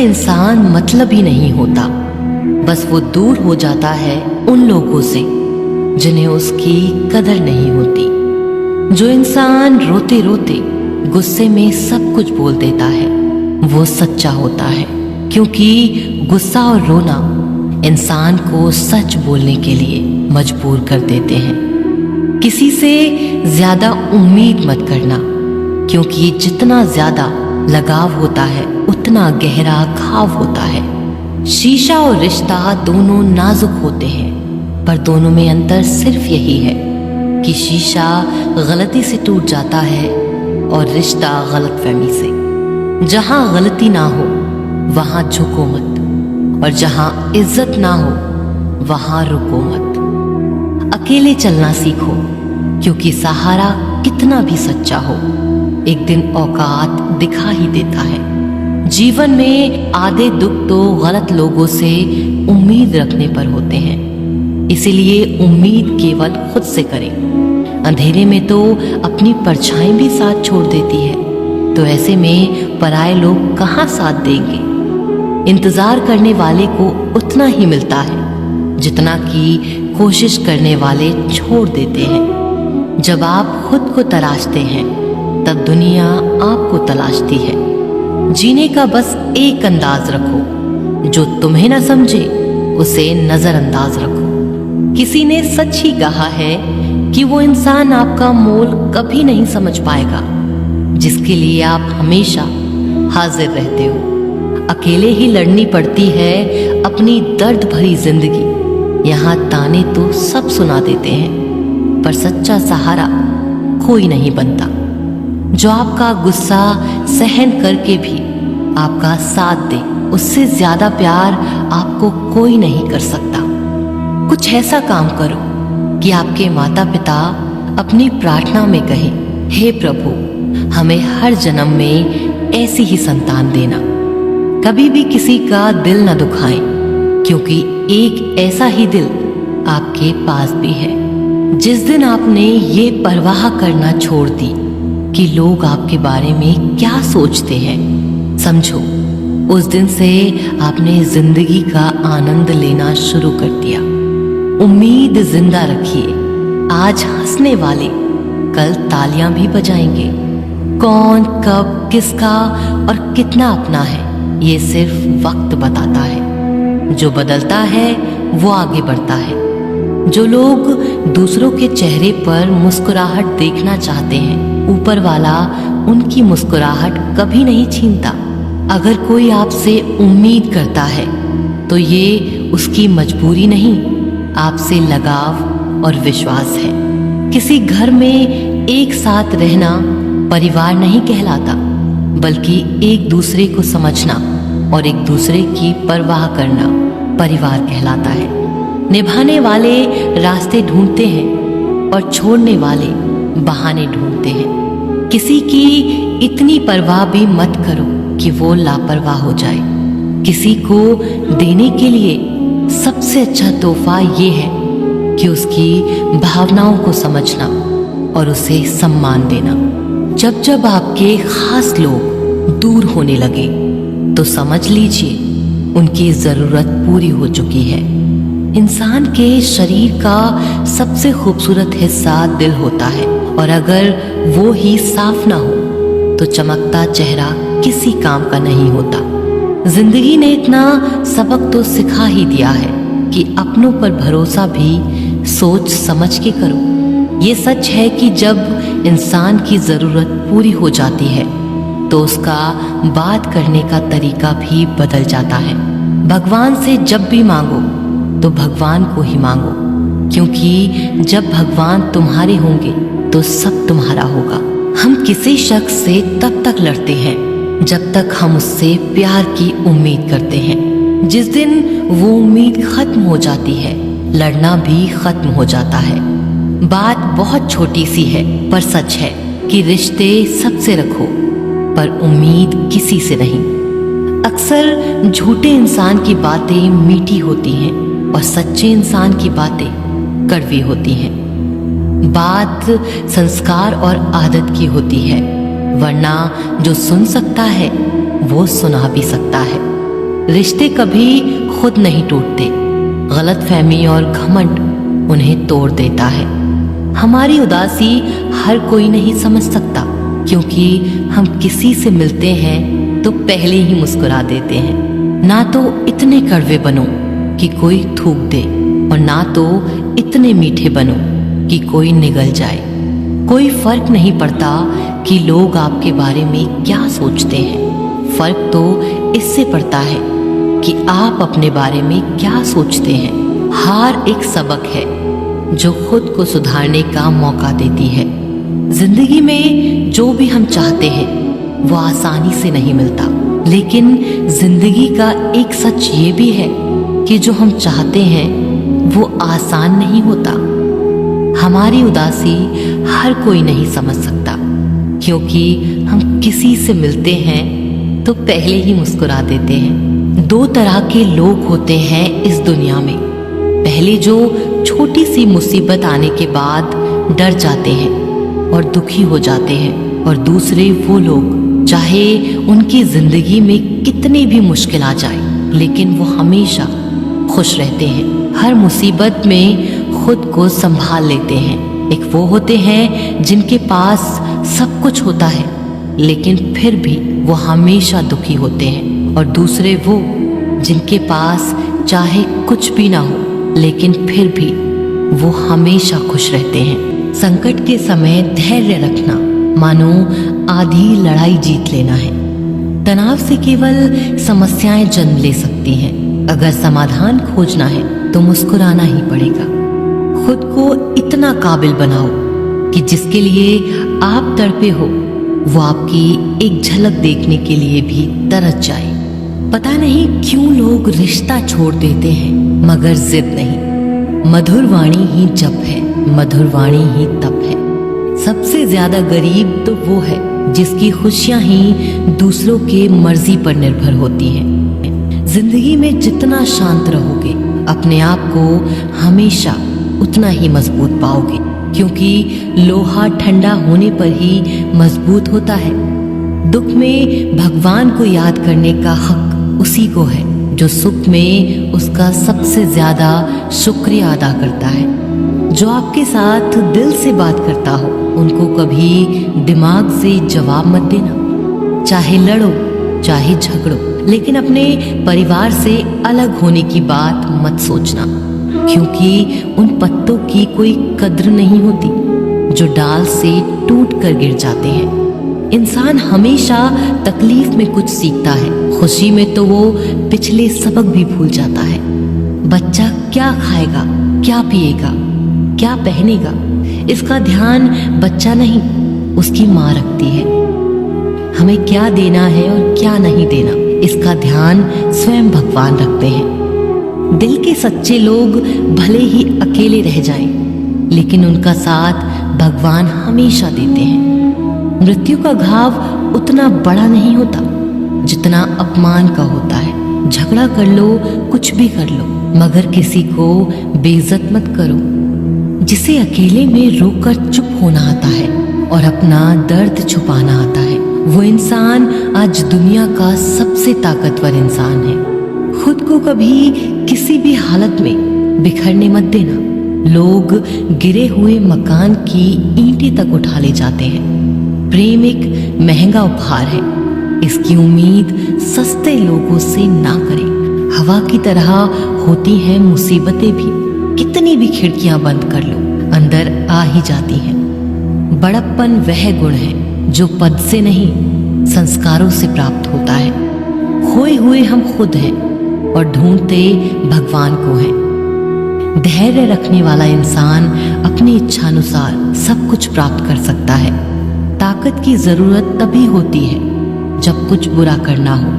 इंसान मतलबी नहीं होता, बस वो दूर हो जाता है उन लोगों से जिन्हें उसकी कदर नहीं होती। जो इंसान रोते रोते गुस्से में सब कुछ बोल देता है वो सच्चा होता है, क्योंकि गुस्सा और रोना इंसान को सच बोलने के लिए मजबूर कर देते हैं। किसी से ज्यादा उम्मीद मत करना, क्योंकि जितना ज्यादा लगाव होता है उतना गहरा घाव होता है। शीशा और रिश्ता दोनों नाजुक होते हैं, पर दोनों में अंतर सिर्फ यही है कि शीशा गलती से टूट जाता है और रिश्ता गलतफहमी से। जहां गलती ना हो वहां झुको मत, और जहां इज्जत ना हो वहां रुको मत। अकेले चलना सीखो, क्योंकि सहारा कितना भी सच्चा हो एक दिन औकात दिखा ही देता है। जीवन में आधे दुख तो गलत लोगों से उम्मीद रखने पर होते हैं, इसीलिए उम्मीद केवल खुद से करें। अंधेरे में तो अपनी परछाई भी साथ छोड़ देती है, तो ऐसे में पराये लोग कहाँ साथ देंगे। इंतजार करने वाले को उतना ही मिलता है जितना कि कोशिश करने वाले छोड़ देते हैं। जब आप खुद को तलाशते हैं तब दुनिया आपको तलाशती है। जीने का बस एक अंदाज रखो, जो तुम्हें ना समझे उसे नजरअंदाज रखो। किसी ने सच ही कहा है कि वो इंसान आपका मोल कभी नहीं समझ पाएगा जिसके लिए आप हमेशा हाजिर रहते हो। अकेले ही लड़नी पड़ती है अपनी दर्द भरी जिंदगी। यहाँ ताने तो सब सुना देते हैं, पर सच्चा सहारा कोई नहीं बनता। जो आपका गुस्सा सहन करके भी आपका साथ दे, उससे ज्यादा प्यार आपको कोई नहीं कर सकता। कुछ ऐसा काम करो कि आपके माता पिता अपनी प्रार्थना में कहें, हे प्रभु हमें हर जन्म में ऐसी ही संतान देना। कभी भी किसी का दिल न दुखाएं, क्योंकि एक ऐसा ही दिल आपके पास भी है। जिस दिन आपने ये परवाह करना छोड़ दी कि लोग आपके बारे में क्या सोचते हैं, समझो उस दिन से आपने जिंदगी का आनंद लेना शुरू कर दिया। उम्मीद जिंदा रखिए, आज हंसने वाले कल तालियां भी बजाएंगे। कौन कब किसका और कितना अपना है ये सिर्फ वक्त बताता है। जो बदलता है वो आगे बढ़ता है। जो लोग दूसरों के चेहरे पर मुस्कुराहट देखना चाहते हैं, ऊपर वाला उनकी मुस्कुराहट कभी नहीं छीनता। अगर कोई आपसे उम्मीद करता है तो ये उसकी मजबूरी नहीं, आपसे लगाव और विश्वास है। किसी घर में एक साथ रहना परिवार नहीं कहलाता, बल्कि एक दूसरे को समझना और एक दूसरे की परवाह करना परिवार कहलाता है। निभाने वाले रास्ते ढूंढते हैं और छोड़ने वाले बहाने ढूंढते हैं। किसी की इतनी परवाह भी मत करो कि वो लापरवाह हो जाए। किसी को देने के लिए सबसे अच्छा तोहफा ये है कि उसकी भावनाओं को समझना और उसे सम्मान देना। जब जब आपके खास लोग दूर होने लगे तो समझ लीजिए उनकी जरूरत पूरी हो चुकी है। इंसान के शरीर का सबसे खूबसूरत हिस्सा दिल होता है, और अगर वो ही साफ ना हो तो चमकता चेहरा किसी काम का नहीं होता। जिंदगी ने इतना सबक तो सिखा ही दिया है कि अपनों पर भरोसा भी सोच समझ के करो। ये सच है कि जब इंसान की जरूरत पूरी हो जाती है तो उसका बात करने का तरीका भी बदल जाता है। भगवान से जब भी मांगो तो भगवान को ही मांगो, क्योंकि जब भगवान तुम्हारे होंगे तो सब तुम्हारा होगा। हम किसी शख्स से तब तक लड़ते हैं जब तक हम उससे प्यार की उम्मीद करते हैं। जिस दिन वो उम्मीद खत्म हो जाती है, लड़ना भी खत्म हो जाता है। बात बहुत छोटी सी है पर सच है कि रिश्ते सबसे रखो पर उम्मीद किसी से नहीं। अक्सर झूठे इंसान की बातें मीठी होती हैं और सच्चे इंसान की बातें कड़वी होती हैं। बात संस्कार और आदत की होती है, वरना जो सुन सकता है वो सुना भी सकता है। रिश्ते कभी खुद नहीं टूटते, गलतफहमी और घमंड उन्हें तोड़ देता है। हमारी उदासी हर कोई नहीं समझ सकता, क्योंकि हम किसी से मिलते हैं तो पहले ही मुस्कुरा देते हैं। ना तो इतने कड़वे बनो कि कोई थूक दे, और ना तो इतने मीठे बनो कि कोई निगल जाए। कोई फर्क नहीं पड़ता कि लोग आपके बारे में क्या सोचते हैं, फर्क तो इससे पड़ता है कि आप अपने बारे में क्या सोचते हैं। हार एक सबक है जो खुद को सुधारने का मौका देती है। जिंदगी में जो भी हम चाहते हैं वो आसानी से नहीं मिलता, लेकिन जिंदगी का एक सच ये भी है कि जो हम चाहते हैं वो आसान नहीं होता। हमारी उदासी हर कोई नहीं समझ सकता, क्योंकि हम किसी से मिलते हैं तो पहले ही मुस्कुरा देते हैं। दो तरह के लोग होते हैं इस दुनिया में। पहले जो छोटी सी मुसीबत आने के बाद डर जाते हैं और दुखी हो जाते हैं, और दूसरे वो लोग चाहे उनकी जिंदगी में कितनी भी मुश्किल आ जाए लेकिन वो हमेशा खुश रहते हैं। हर मुसीबत में खुद को संभाल लेते हैं। एक वो होते हैं जिनके पास सब कुछ होता है लेकिन फिर भी वो हमेशा दुखी होते हैं, और दूसरे वो जिनके पास चाहे कुछ भी ना हो लेकिन फिर भी वो हमेशा खुश रहते हैं। संकट के समय धैर्य रखना मानो आधी लड़ाई जीत लेना है। तनाव से केवल समस्याएं जन्म ले सकती हैं। अगर समाधान खोजना है तो मुस्कुराना ही पड़ेगा। खुद को इतना काबिल बनाओ कि जिसके लिए आप तड़पे हो वो आपकी एक झलक देखने के लिए भी तरस जाए। पता नहीं क्यों लोग रिश्ता छोड़ देते हैं, मगर जिद नहीं। मधुर वाणी ही जप है, मधुर वाणी ही तप है। सबसे ज्यादा गरीब तो वो है जिसकी खुशियां ही दूसरों के मर्जी पर निर्भर होती हैं। जिंदगी में जितना शांत रहोगे अपने आप को हमेशा उतना ही मजबूत पाओगे, क्योंकि लोहा ठंडा होने पर ही मजबूत होता है। दुख में भगवान को याद करने का हक उसी को है जो सुख में उसका सबसे ज्यादा शुक्रिया अदा करता है। जो आपके साथ दिल से बात करता हो उनको कभी दिमाग से जवाब मत देना। चाहे लड़ो चाहे झगड़ो, लेकिन अपने परिवार से अलग होने की बात मत सोचना, क्योंकि उन पत्तों की कोई कद्र नहीं होती जो डाल से टूट कर गिर जाते हैं। इंसान हमेशा तकलीफ में कुछ सीखता है, खुशी में तो वो पिछले सबक भी भूल जाता है। बच्चा क्या खाएगा, क्या पिएगा, क्या पहनेगा, इसका ध्यान बच्चा नहीं उसकी माँ रखती है। हमें क्या देना है और क्या नहीं देना, इसका ध्यान स्वयं भगवान रखते हैं। दिल के सच्चे लोग भले ही अकेले रह जाएं, लेकिन उनका साथ भगवान हमेशा देते हैं। मृत्यु का घाव उतना बड़ा नहीं होता जितना अपमान का होता है। झगड़ा कर लो, कुछ भी कर लो, मगर किसी को बेइज्जत मत करो। जिसे अकेले में रोकर चुप होना आता है और अपना दर्द छुपाना आता है, वो इंसान आज दुनिया का सबसे ताकतवर इंसान है। खुद को कभी किसी भी हालत में बिखरने मत देना। लोग गिरे हुए मकान की ईंटें तक उठा ले जाते हैं। प्रेम एक महंगा उपहार है, इसकी उम्मीद सस्ते लोगों से ना करें। हवा की तरह होती हैं मुसीबतें भी, कितनी भी खिड़कियां बंद कर लो अंदर आ ही जाती हैं। बड़प्पन वह गुण है जो पद से नहीं संस्कारों से प्राप्त होता है। खोए हुए हम खुद हैं और ढूंढते भगवान को हैं। धैर्य रखने वाला इंसान अपनी इच्छानुसार सब कुछ प्राप्त कर सकता है। ताकत की जरूरत तभी होती है जब कुछ बुरा करना हो,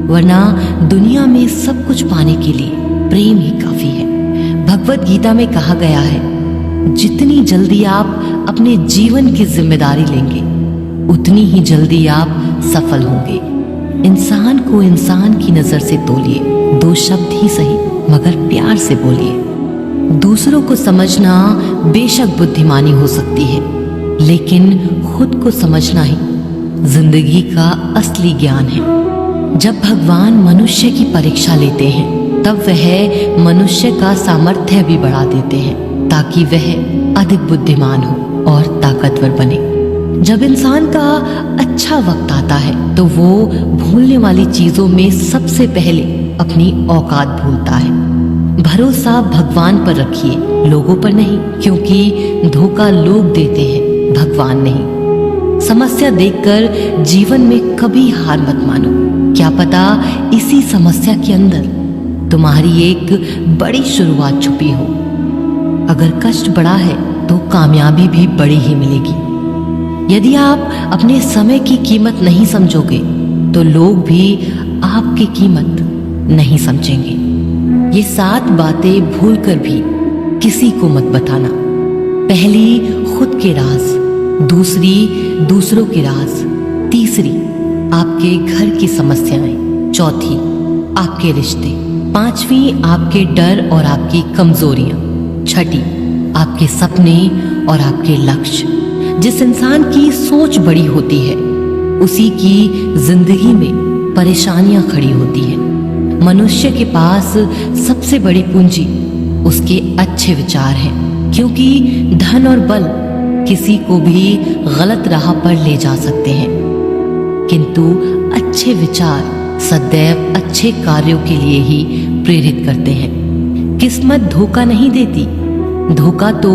वरना दुनिया में सब कुछ पाने के लिए प्रेम ही काफी है। भगवत गीता में कहा गया है, जितनी जल्दी आप अपने जीवन की जिम्मेदारी लेंगे उतनी ही जल्दी आप सफल होंगे। इंसान को इंसान की नजर से तोलिए, 2 शब्द ही सही मगर प्यार से बोलिए। दूसरों को समझना बेशक बुद्धिमानी हो सकती है, लेकिन खुद को समझना ही जिंदगी का असली ज्ञान है। जब भगवान मनुष्य की परीक्षा लेते हैं तब वह मनुष्य का सामर्थ्य भी बढ़ा देते हैं ताकि वह अधिक बुद्धिमान हो और ताकतवर बने। जब इंसान का अच्छा वक्त आता है तो वो भूलने वाली चीजों में सबसे पहले अपनी औकात भूलता है। भरोसा भगवान पर रखिए, लोगों पर नहीं, क्योंकि धोखा लोग देते हैं, भगवान नहीं। समस्या देखकर जीवन में कभी हार मत मानो, क्या पता इसी समस्या के अंदर तुम्हारी एक बड़ी शुरुआत छुपी हो। अगर कष्ट बड़ा है तो कामयाबी भी बड़ी ही मिलेगी। यदि आप अपने समय की कीमत नहीं समझोगे तो लोग भी आपकी कीमत नहीं समझेंगे। ये 7 बातें भूलकर भी किसी को मत बताना। पहली, खुद के राज। दूसरी, दूसरों के राज। तीसरी, आपके घर की समस्याएं। चौथी, आपके रिश्ते। पांचवी, आपके डर और आपकी कमजोरियां। छठी, आपके सपने और आपके लक्ष्य। जिस इंसान की सोच बड़ी होती है उसी की जिंदगी में परेशानियां खड़ी होती हैं। मनुष्य के पास सबसे बड़ी पूंजी उसके अच्छे विचार हैं, क्योंकि धन और बल किसी को भी गलत राह पर ले जा सकते हैं, किंतु अच्छे विचार सदैव अच्छे कार्यों के लिए ही प्रेरित करते हैं। किस्मत धोखा नहीं देती, धोखा तो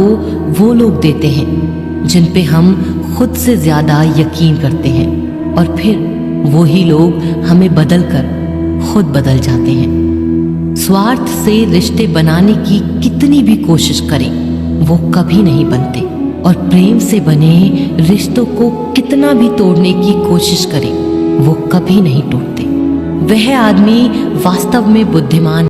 वो लोग देते हैं जिन पे हम खुद से ज्यादा यकीन करते हैं, और फिर वही लोग हमें बदलकर खुद बदल जाते हैं। स्वार्थ से रिश्ते बनाने की कितनी भी कोशिश करें वो कभी नहीं बनते, और प्रेम से बने रिश्तों को कितना भी तोड़ने की कोशिश करें वो कभी नहीं टूटते। वह आदमी वास्तव में बुद्धिमान